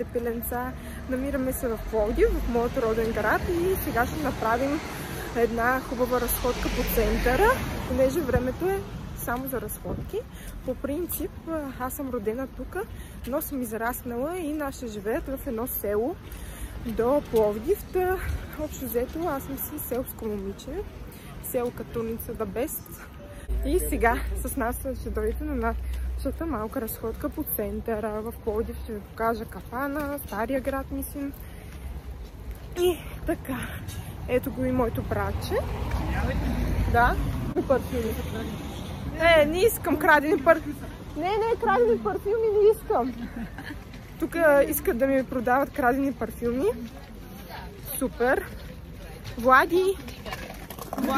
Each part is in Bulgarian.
моите пеленца. Намираме се в Пловдив, в моят роден град и сега ще направим една хубава разходка по центъра, понеже времето е само за разходки. По принцип, аз съм родена тук, но съм израснала и наши живеят в едно село до Пловдив. Общо взето, аз съм си селско момиче, село Катуница да Бест. И сега с нас ще дойдете на нашата малка разходка по центъра. В Пловдив ще ви покажа Капана, Стария град, мислим. И така, ето го и моето братче. Да, парфюми. Не искам крадени парфюми. Не, крадени парфюми не искам. Тук искат да ми продават крадени парфюми. Супер. Влади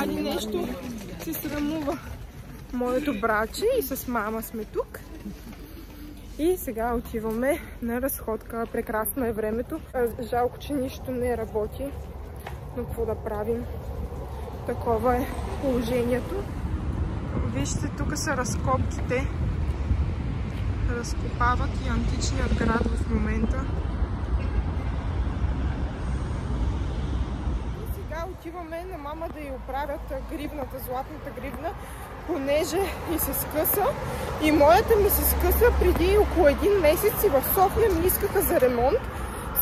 нещо се срамува. Моето братче и с мама сме тук. И сега отиваме на разходка. Прекрасно е времето. Жалко, че нищо не работи. Но какво да правим? Такова е положението. Вижте, тук са разкопките. Разкопават и античният град в момента. И сега отиваме на мама да й оправят гривната, златната гривна, понеже и се скъса. И моята ми се скъса преди около един месец и в София ми искаха за ремонт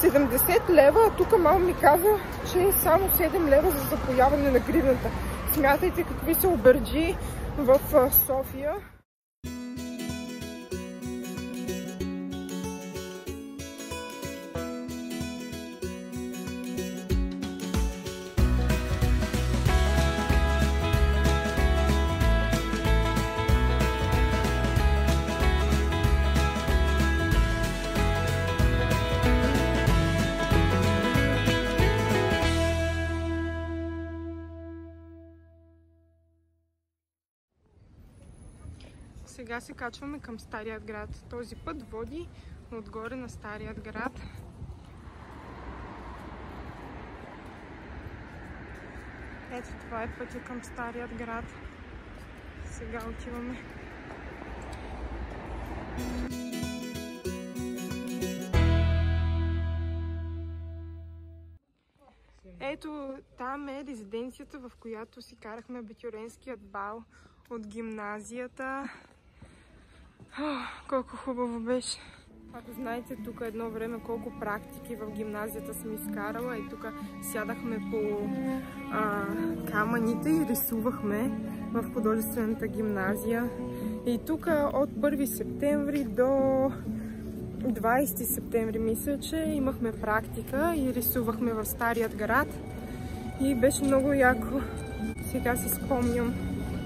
70 лева, а тук мама ми каза, че е само 7 лева за запояване на гривната. Смятайте какви са оберджи в София. Сега се качваме към Старият град. Този път води отгоре на Старият град. Ето това е пътя към Старият град. Сега отиваме. Ето там е резиденцията, в която си карахме абитюренският бал от гимназията. Колко хубаво беше! Ако знаете, тук едно време колко практики в гимназията съм изкарала и тук сядахме по камъните и рисувахме в художествената гимназия. И тук от 1 септември до 20 септември мисля, че имахме практика и рисувахме в Старият град. И беше много яко. Сега си спомням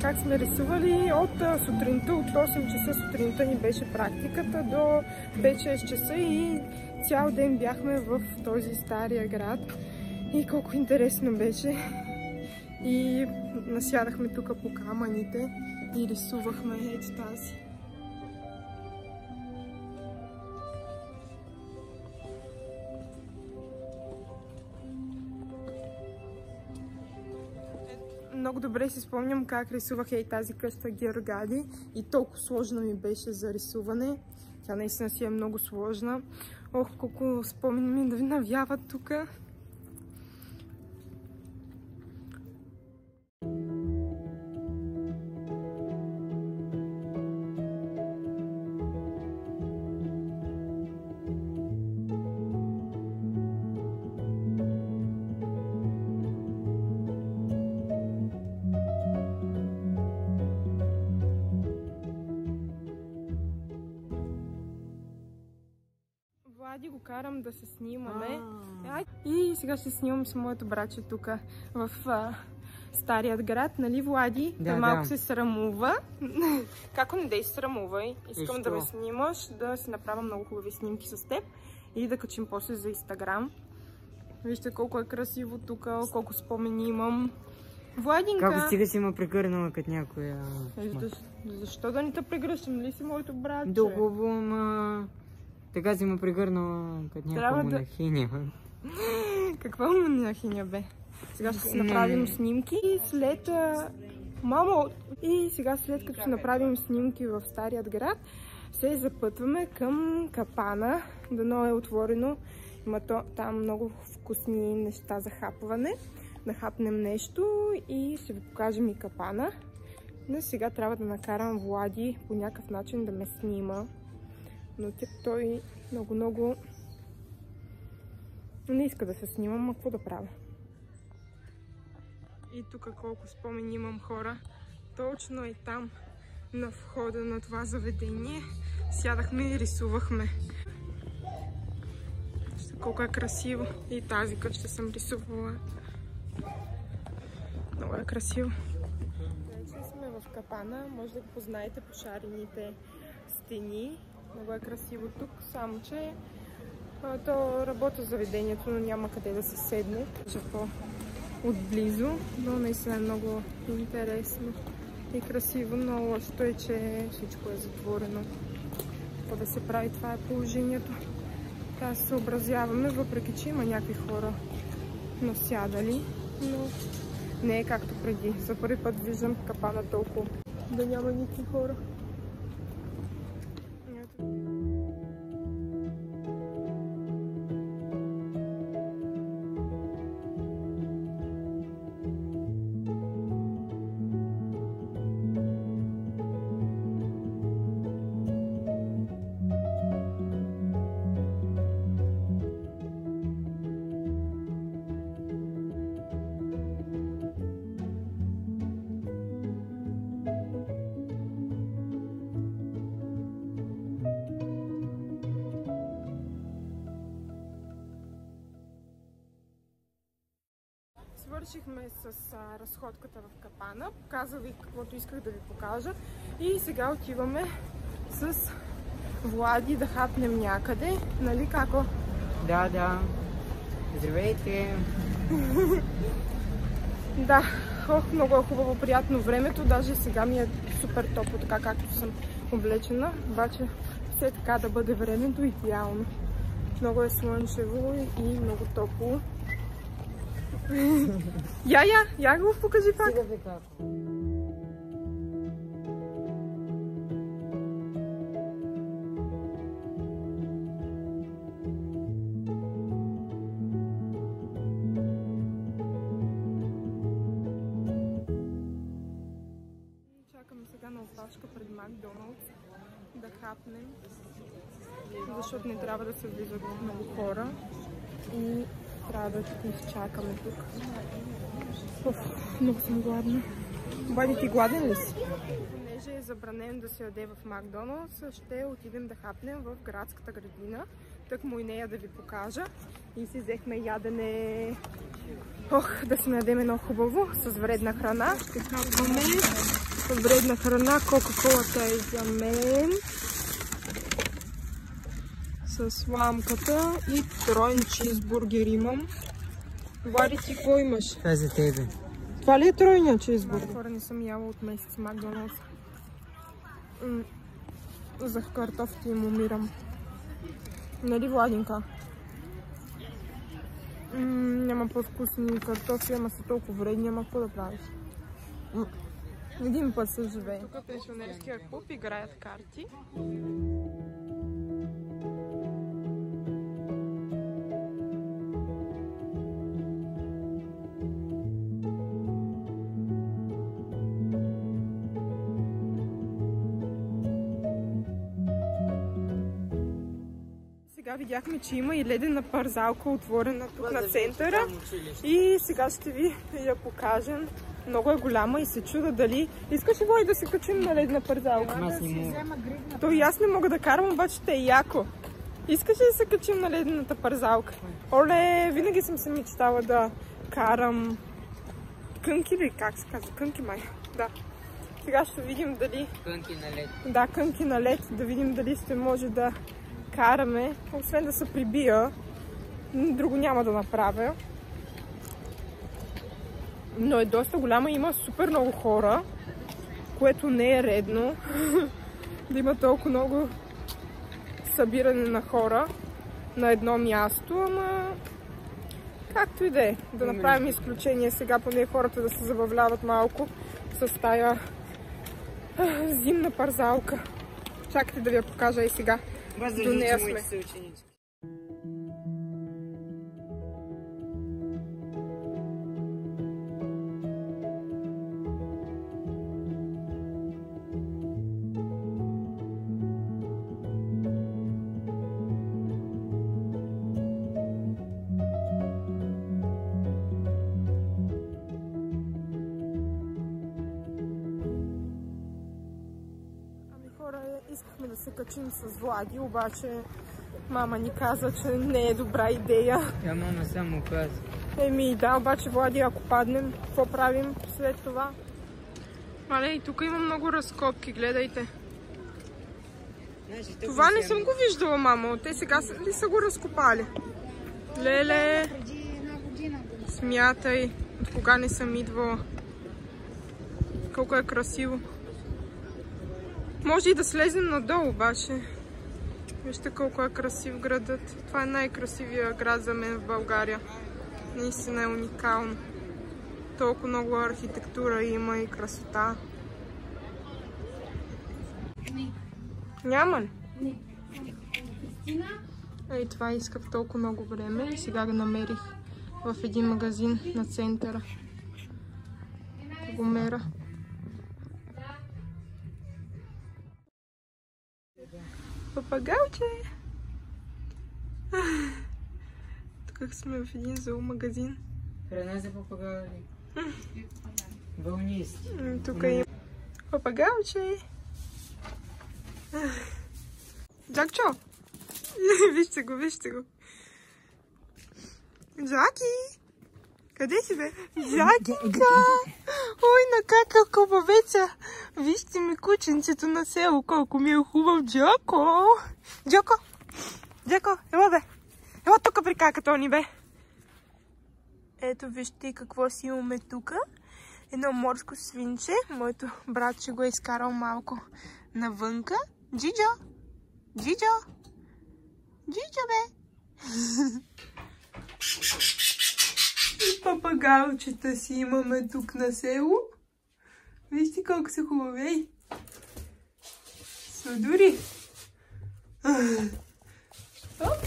как сме рисували от сутринта, от 8 часа сутринта ни беше практиката до 5-6 часа и цял ден бяхме в този Стария град. И колко интересно беше. И насядахме тук по камъните и рисувахме ето тази. Много добре си спомням как рисувах и тази къща Георгади и толкова сложна ми беше за рисуване. Тя наистина си е много сложна. Ох, колко спомени ми да навяват тук. Влади го карам да се снимаме. И сега ще снимам с моето братче тук в Старият град, нали, Влади? Да, малко се срамува. Како не дей срамувай. Искам да ме снимаш, да си направя много хубави снимки с теб и да качим после за Инстаграм. Вижте колко е красиво тук, колко спомени имам. Владинка! Како стига си ме прегърнала като някоя... Защо да не те прегръщам? Ли си моето братче? Хубаво, ма... Така си ме прегърнала като някаква монахиня. Каква монахиня, бе? Сега ще си направим снимки и след... Мамо! И сега след като си направим снимки в Старият град, се запътваме към капана. Дано е отворено. Има там много вкусни неща за хапване. Да хапнем нещо и ще ви покажем и капана. Но сега трябва да накарам Влади по някакъв начин да ме снима. Но той много не иска да се снимам, а какво да правя? И тук колко спомени имам хора. Точно е там на входа на това заведение. Сядахме и рисувахме. Колко е красиво. И тази къща съм рисувала. Много е красиво. Вече сме в капана. Може да го познаете по шарените стени. Много е красиво тук, само че то работи заведението, но няма къде да се седне. По-отблизо, но наистина е много интересно и красиво, но лошото е, че всичко е затворено. Какво да се прави, това е положението. Трябва да се съобразяваме, въпреки че има някакви хора насядали, но не е както преди. За първи път виждам капана толкова да няма никакви хора. Свършихме с разходката в капана. Показах ви каквото исках да ви покажа. И сега отиваме с Влади да хапнем някъде. Нали, како? Да. Здравейте! Да, много е хубаво, приятно времето. Даже сега ми е супер топло, така както съм облечена. Обаче все така да бъде времето идеално. Много е слънчево и много топло. Я го покажи пак. Чакаме сега на опашка пред Макдоналдс да хапнем, защото не трябва да се влизат много хора и трябва да изчакаме тук. Много съм гладна. Бъде ти гладен ли си? Понеже е забранено да се яде в Макдоналдс, ще отидем да хапнем в градската градина. Так му и нея да ви покажа. И си взехме ядене. Да се надем едно хубаво с вредна храна. Ще хапваме с вредна храна. Кока-колата е за мен. С ламката и троен чизбургер имам. Влади, ти какво имаш? Това е за тебе. Това ли е тройния чизбургер? Хора, не съм яла от месец Макдоналдс. За картофите им умирам. Нали, Владинка? Няма по-вкусни картофи, ама са толкова вредни, ама какво да правиш? Един път се живее. Тук пенсионерския клуб играят карти. Сега видяхме, че има и ледена парзалка отворена тук на центъра и сега ще ви я покажем. Много е голяма и се чуда дали... Искаш ли, Вой, да се качим на ледена парзалка? То и аз не мога да карам, обаче те е яко. Искаш ли да се качим на ледената парзалка? Оле, винаги съм се мечтала да карам кънки или как се казва? Кънки май. Да. Сега ще видим дали... Кънки на лед. Да, кънки на лед. Да видим дали ще може да караме. Освен да се прибия. Друго няма да направя. Но е доста голяма. Има супер много хора. Което не е редно. Да има толкова много събиране на хора на едно място. Ама както и да е. Да направим изключение сега, поне хората да се забавляват малко с тая зимна парзалка. Чакайте да ви я покажа и сега. До нея сме. Искахме да се качим с Влади, обаче мама ни каза, че не е добра идея. Мама само каза. Еми да, обаче Влади, ако паднем, какво правим след това? Мале, и тук има много разкопки, гледайте. Това не съм го виждала, мамо. Те сега ли са го разкопали? Леле, смятай, от кога не съм идвала. Колко е красиво. Може и да слезем надолу, обаче. Вижте колко е красив градът. Това е най-красивия град за мен в България. Наистина е уникално. Толкова много архитектура има и красота. Няма ли? Ей, това исках толкова много време и сега го намерих в един магазин на центъра. Го мера. Папагалче! Тук сме в един зоомагазин. Храна за папагали. Вълнисти. Тук има папагалче. Джакчо! Вижте го, вижте го. Джаки! Къде си, бе? Джакика! Ой, накакал хубавеца! Вижте ми кученцето на село, колко ми е хубав Джако! Джако! Джако, ела бе! Ела тук при какато ни, бе! Ето вижте какво си имаме тук. Едно морско свинче. Моето братче го е изкарал малко навънка. Джиджо! Джиджо! Джиджо, бе! И папагалчета си имаме тук на село. Вижте колко са хубави. Судори. Оп.